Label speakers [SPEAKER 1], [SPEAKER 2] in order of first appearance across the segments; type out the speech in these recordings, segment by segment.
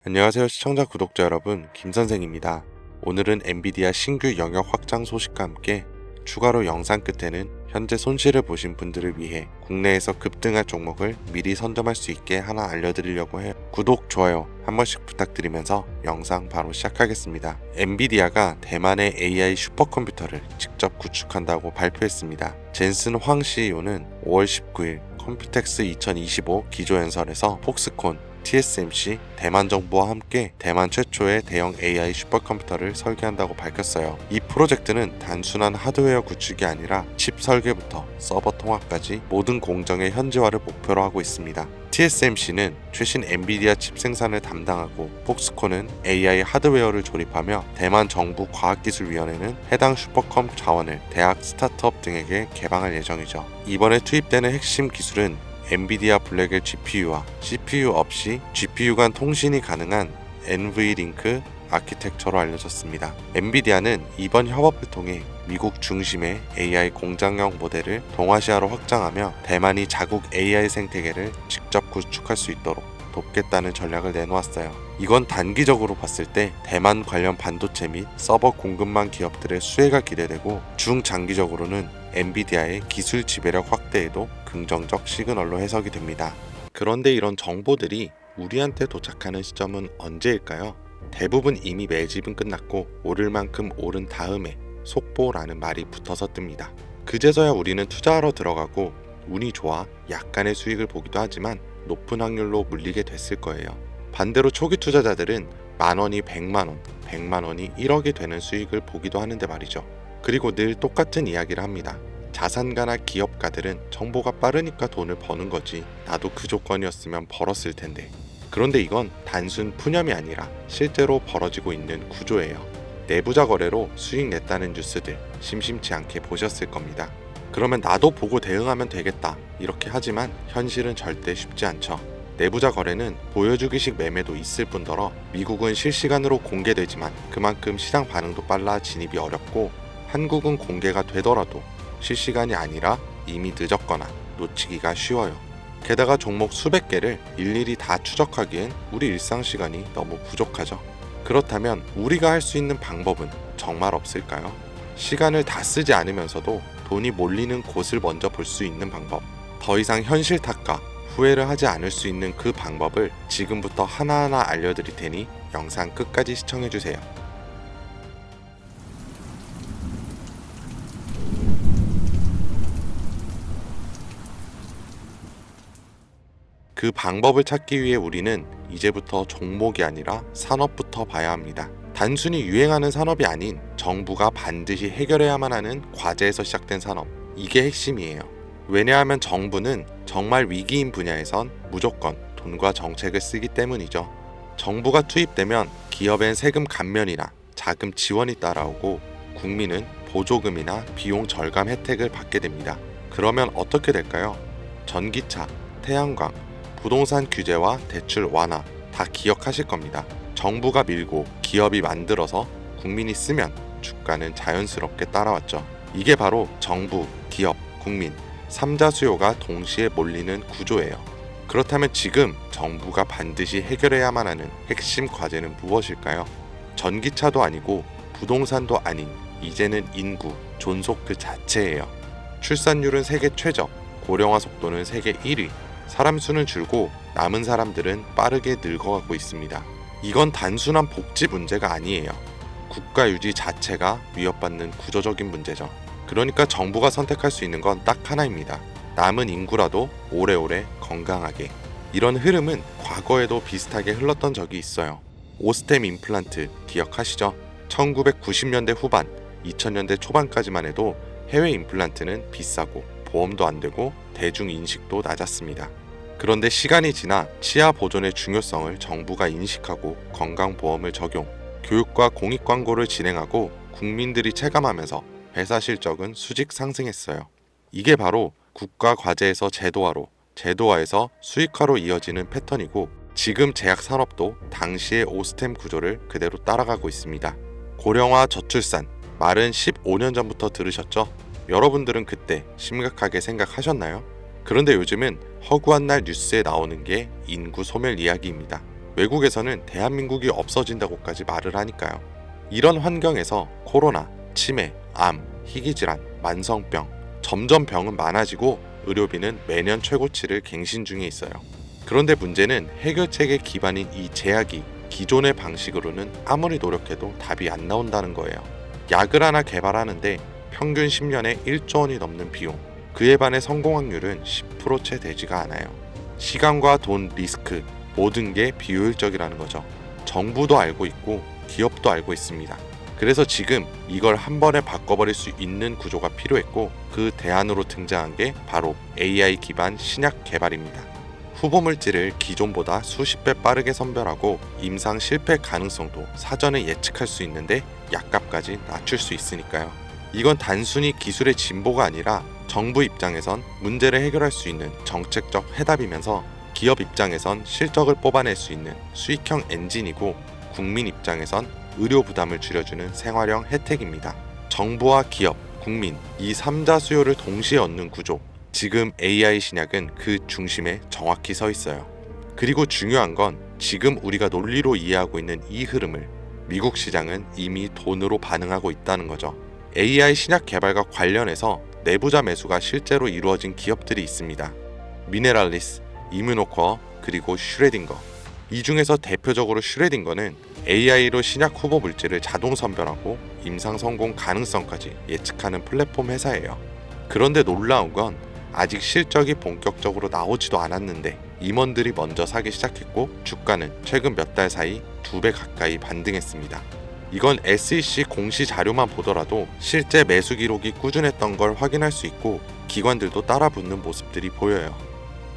[SPEAKER 1] 안녕하세요 시청자 구독자 여러분, 김선생입니다. 오늘은 엔비디아 신규 영역 확장 소식과 함께 추가로 영상 끝에는 현재 손실을 보신 분들을 위해 국내에서 급등할 종목을 미리 선점할 수 있게 하나 알려드리려고 해요. 구독, 좋아요 한 번씩 부탁드리면서 영상 바로 시작하겠습니다. 엔비디아가 대만의 AI 슈퍼컴퓨터를 직접 구축한다고 발표했습니다. 젠슨 황 CEO는 5월 19일 컴퓨텍스 2025 기조연설에서 폭스콘, TSMC, 대만 정부와 함께 대만 최초의 대형 AI 슈퍼컴퓨터를 설계한다고 밝혔어요. 이 프로젝트는 단순한 하드웨어 구축이 아니라 칩 설계부터 서버 통합까지 모든 공정의 현지화를 목표로 하고 있습니다. TSMC는 최신 엔비디아 칩 생산을 담당하고 폭스콘은 AI 하드웨어를 조립하며 대만 정부 과학기술위원회는 해당 슈퍼컴 자원을 대학, 스타트업 등에게 개방할 예정이죠. 이번에 투입되는 핵심 기술은 엔비디아 블랙의 GPU와 CPU 없이 GPU 간 통신이 가능한 NVLink 아키텍처로 알려졌습니다. 엔비디아는 이번 협업을 통해 미국 중심의 AI 공장형 모델을 동아시아로 확장하며 대만이 자국 AI 생태계를 직접 구축할 수 있도록 돕겠다는 전략을 내놓았어요. 이건 단기적으로 봤을 때 대만 관련 반도체 및 서버 공급망 기업들의 수혜가 기대되고, 중장기적으로는 엔비디아의 기술 지배력 확대에도 긍정적 시그널로 해석이 됩니다. 그런데 이런 정보들이 우리한테 도착하는 시점은 언제일까요? 대부분 이미 매집은 끝났고 오를 만큼 오른 다음에 속보라는 말이 붙어서 뜹니다. 그제서야 우리는 투자하러 들어가고 운이 좋아 약간의 수익을 보기도 하지만 높은 확률로 물리게 됐을 거예요. 반대로 초기 투자자들은 만원이 100만원, 100만원이 1억이 되는 수익을 보기도 하는데 말이죠. 그리고 늘 똑같은 이야기를 합니다. 자산가나 기업가들은 정보가 빠르니까 돈을 버는 거지, 나도 그 조건이었으면 벌었을 텐데. 그런데 이건 단순 푸념이 아니라 실제로 벌어지고 있는 구조예요. 내부자 거래로 수익 냈다는 뉴스들 심심치 않게 보셨을 겁니다. 그러면 나도 보고 대응하면 되겠다 이렇게 하지만 현실은 절대 쉽지 않죠. 내부자 거래는 보여주기식 매매도 있을 뿐더러 미국은 실시간으로 공개되지만 그만큼 시장 반응도 빨라 진입이 어렵고, 한국은 공개가 되더라도 실시간이 아니라 이미 늦었거나 놓치기가 쉬워요. 게다가 종목 수백 개를 일일이 다 추적하기엔 우리 일상 시간이 너무 부족하죠. 그렇다면 우리가 할 수 있는 방법은 정말 없을까요? 시간을 다 쓰지 않으면서도 돈이 몰리는 곳을 먼저 볼 수 있는 방법, 더 이상 현실 탓과 후회를 하지 않을 수 있는 그 방법을 지금부터 하나하나 알려드릴 테니 영상 끝까지 시청해주세요. 그 방법을 찾기 위해 우리는 이제부터 종목이 아니라 산업부터 봐야 합니다. 단순히 유행하는 산업이 아닌 정부가 반드시 해결해야만 하는 과제에서 시작된 산업, 이게 핵심이에요. 왜냐하면 정부는 정말 위기인 분야에선 무조건 돈과 정책을 쓰기 때문이죠. 정부가 투입되면 기업엔 세금 감면이나 자금 지원이 따라오고 국민은 보조금이나 비용 절감 혜택을 받게 됩니다. 그러면 어떻게 될까요? 전기차, 태양광, 부동산 규제와 대출 완화 다 기억하실 겁니다. 정부가 밀고 기업이 만들어서 국민이 쓰면 주가는 자연스럽게 따라왔죠. 이게 바로 정부, 기업, 국민 3자 수요가 동시에 몰리는 구조예요. 그렇다면 지금 정부가 반드시 해결해야만 하는 핵심 과제는 무엇일까요? 전기차도 아니고 부동산도 아닌 이제는 인구, 존속 그 자체예요. 출산율은 세계 최저, 고령화 속도는 세계 1위, 사람 수는 줄고 남은 사람들은 빠르게 늙어가고 있습니다. 이건 단순한 복지 문제가 아니에요. 국가 유지 자체가 위협받는 구조적인 문제죠. 그러니까 정부가 선택할 수 있는 건 딱 하나입니다. 남은 인구라도 오래오래 건강하게. 이런 흐름은 과거에도 비슷하게 흘렀던 적이 있어요. 오스템 임플란트 기억하시죠? 1990년대 후반, 2000년대 초반까지만 해도 해외 임플란트는 비싸고 보험도 안 되고 대중 인식도 낮았습니다. 그런데 시간이 지나 치아 보존의 중요성을 정부가 인식하고 건강보험을 적용, 교육과 공익 광고를 진행하고 국민들이 체감하면서 회사 실적은 수직 상승했어요. 이게 바로 국가 과제에서 제도화로, 제도화에서 수익화로 이어지는 패턴이고, 지금 제약 산업도 당시의 오스템 구조를 그대로 따라가고 있습니다. 고령화 저출산, 말은 15년 전부터 들으셨죠? 여러분들은 그때 심각하게 생각하셨나요? 그런데 요즘은 허구한 날 뉴스에 나오는 게 인구 소멸 이야기입니다. 외국에서는 대한민국이 없어진다고까지 말을 하니까요. 이런 환경에서 코로나, 치매, 암, 희귀질환, 만성병, 점점 병은 많아지고 의료비는 매년 최고치를 갱신 중에 있어요. 그런데 문제는 해결책의 기반인 이 제약이 기존의 방식으로는 아무리 노력해도 답이 안 나온다는 거예요. 약을 하나 개발하는데 평균 10년에 1조 원이 넘는 비용, 그에 반해 성공 확률은 10%채 되지가 않아요. 시간과 돈, 리스크, 모든 게 비효율적이라는 거죠. 정부도 알고 있고 기업도 알고 있습니다. 그래서 지금 이걸 한 번에 바꿔버릴 수 있는 구조가 필요했고 그 대안으로 등장한 게 바로 AI 기반 신약 개발입니다. 후보 물질을 기존보다 수십 배 빠르게 선별하고 임상 실패 가능성도 사전에 예측할 수 있는데 약값까지 낮출 수 있으니까요. 이건 단순히 기술의 진보가 아니라 정부 입장에선 문제를 해결할 수 있는 정책적 해답이면서 기업 입장에선 실적을 뽑아낼 수 있는 수익형 엔진이고 국민 입장에선 의료 부담을 줄여주는 생활형 혜택입니다. 정부와 기업, 국민 이 3자 수요를 동시에 얻는 구조. 지금 AI 신약은 그 중심에 정확히 서 있어요. 그리고 중요한 건 지금 우리가 논리로 이해하고 있는 이 흐름을 미국 시장은 이미 돈으로 반응하고 있다는 거죠. AI 신약 개발과 관련해서 내부자 매수가 실제로 이루어진 기업들이 있습니다. 미네랄리스, 이뮤노코어, 그리고 슈레딩거. 이 중에서 대표적으로 슈레딩거는 AI로 신약 후보 물질을 자동 선별하고 임상 성공 가능성까지 예측하는 플랫폼 회사예요. 그런데 놀라운 건 아직 실적이 본격적으로 나오지도 않았는데 임원들이 먼저 사기 시작했고 주가는 최근 몇 달 사이 2배 가까이 반등했습니다. 이건 SEC 공시 자료만 보더라도 실제 매수 기록이 꾸준했던 걸 확인할 수 있고 기관들도 따라붙는 모습들이 보여요.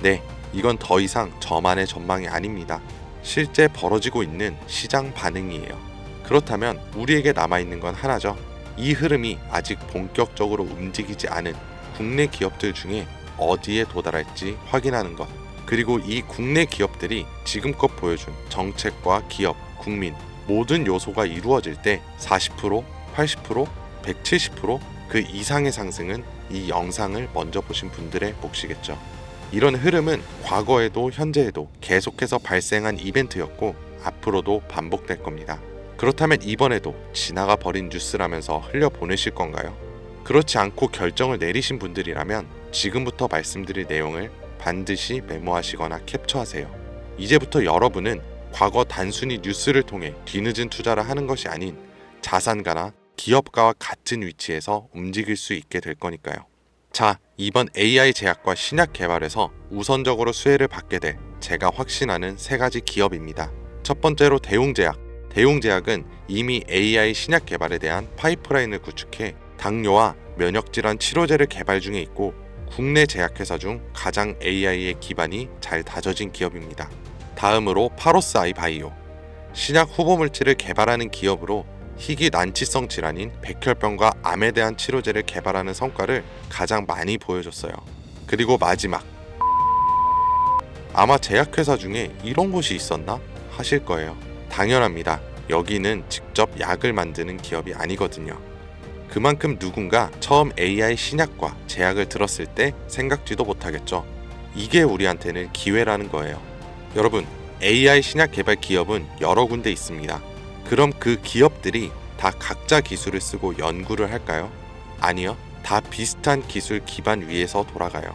[SPEAKER 1] 네, 이건 더 이상 저만의 전망이 아닙니다. 실제 벌어지고 있는 시장 반응이에요. 그렇다면 우리에게 남아있는 건 하나죠. 이 흐름이 아직 본격적으로 움직이지 않은 국내 기업들 중에 어디에 도달할지 확인하는 것. 그리고 이 국내 기업들이 지금껏 보여준 정책과 기업, 국민 모든 요소가 이루어질 때 40%, 80%, 170% 그 이상의 상승은 이 영상을 먼저 보신 분들의 몫이겠죠. 이런 흐름은 과거에도 현재에도 계속해서 발생한 이벤트였고 앞으로도 반복될 겁니다. 그렇다면 이번에도 지나가 버린 뉴스라면서 흘려보내실 건가요? 그렇지 않고 결정을 내리신 분들이라면 지금부터 말씀드릴 내용을 반드시 메모하시거나 캡처하세요. 이제부터 여러분은 과거 단순히 뉴스를 통해 뒤늦은 투자를 하는 것이 아닌 자산가나 기업가와 같은 위치에서 움직일 수 있게 될 거니까요. 자, 이번 AI 제약과 신약 개발에서 우선적으로 수혜를 받게 될 제가 확신하는 3가지 기업입니다. 첫 번째로 대웅제약. 대웅제약은 이미 AI 신약 개발에 대한 파이프라인을 구축해 당뇨와 면역질환 치료제를 개발 중에 있고 국내 제약회사 중 가장 AI의 기반이 잘 다져진 기업입니다. 다음으로 파로스아이 바이오. 신약 후보 물질을 개발하는 기업으로 희귀 난치성 질환인 백혈병과 암에 대한 치료제를 개발하는 성과를 가장 많이 보여줬어요. 그리고 마지막. 아마 제약회사 중에 이런 곳이 있었나 하실 거예요. 당연합니다. 여기는 직접 약을 만드는 기업이 아니거든요. 그만큼 누군가 처음 AI 신약과 제약을 들었을 때 생각지도 못하겠죠. 이게 우리한테는 기회라는 거예요. 여러분, AI 신약 개발 기업은 여러 군데 있습니다. 그럼 그 기업들이 다 각자 기술을 쓰고 연구를 할까요? 아니요. 다 비슷한 기술 기반 위에서 돌아가요.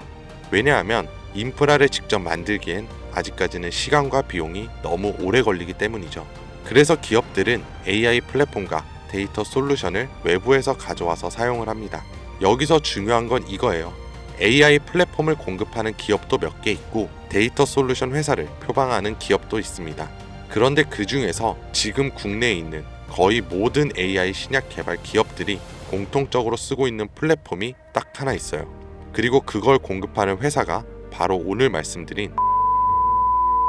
[SPEAKER 1] 왜냐하면 인프라를 직접 만들기엔 아직까지는 시간과 비용이 너무 오래 걸리기 때문이죠. 그래서 기업들은 AI 플랫폼과 데이터 솔루션을 외부에서 가져와서 사용을 합니다. 여기서 중요한 건 이거예요. AI 플랫폼을 공급하는 기업도 몇 개 있고 데이터 솔루션 회사를 표방하는 기업도 있습니다. 그런데 그 중에서 지금 국내에 있는 거의 모든 AI 신약 개발 기업들이 공통적으로 쓰고 있는 플랫폼이 딱 하나 있어요. 그리고 그걸 공급하는 회사가 바로 오늘 말씀드린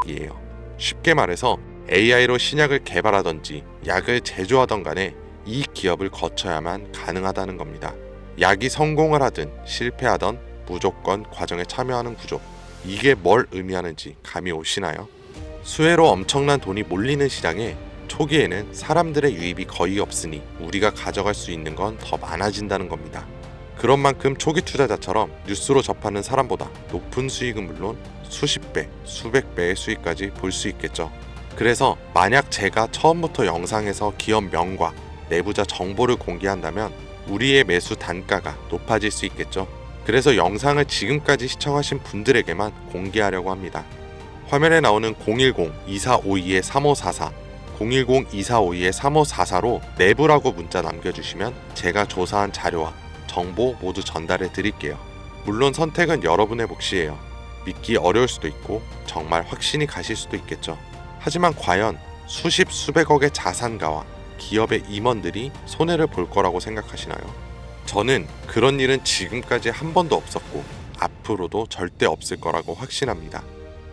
[SPEAKER 1] 이에요. 쉽게 말해서 AI로 신약을 개발하던지 약을 제조하던 간에 이 기업을 거쳐야만 가능하다는 겁니다. 약이 성공을 하든 실패하던 무조건 과정에 참여하는 구조. 이게 뭘 의미하는지 감이 오시나요? 수혜로 엄청난 돈이 몰리는 시장에 초기에는 사람들의 유입이 거의 없으니 우리가 가져갈 수 있는 건 더 많아진다는 겁니다. 그런 만큼 초기 투자자처럼 뉴스로 접하는 사람보다 높은 수익은 물론 수십 배, 수백 배의 수익까지 볼 수 있겠죠. 그래서 만약 제가 처음부터 영상에서 기업명과 내부자 정보를 공개한다면 우리의 매수 단가가 높아질 수 있겠죠. 그래서 영상을 지금까지 시청하신 분들에게만 공개하려고 합니다. 화면에 나오는 010-2452-3544, 010-2452-3544로 내부라고 문자 남겨주시면 제가 조사한 자료와 정보 모두 전달해 드릴게요. 물론 선택은 여러분의 몫이에요. 믿기 어려울 수도 있고 정말 확신이 가실 수도 있겠죠. 하지만 과연 수십 수백억의 자산가와 기업의 임원들이 손해를 볼 거라고 생각하시나요? 저는 그런 일은 지금까지 한 번도 없었고 앞으로도 절대 없을 거라고 확신합니다.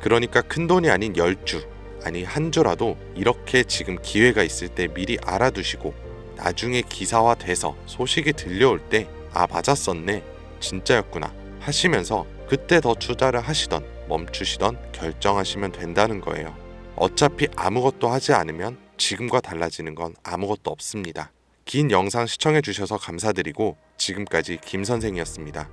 [SPEAKER 1] 그러니까 큰돈이 아닌 10주, 아니 한 주라도 이렇게 지금 기회가 있을 때 미리 알아두시고 나중에 기사화돼서 소식이 들려올 때 아 맞았었네, 진짜였구나 하시면서 그때 더 투자를 하시던 멈추시던 결정하시면 된다는 거예요. 어차피 아무것도 하지 않으면 지금과 달라지는 건 아무것도 없습니다. 긴 영상 시청해주셔서 감사드리고 지금까지 김 선생이었습니다.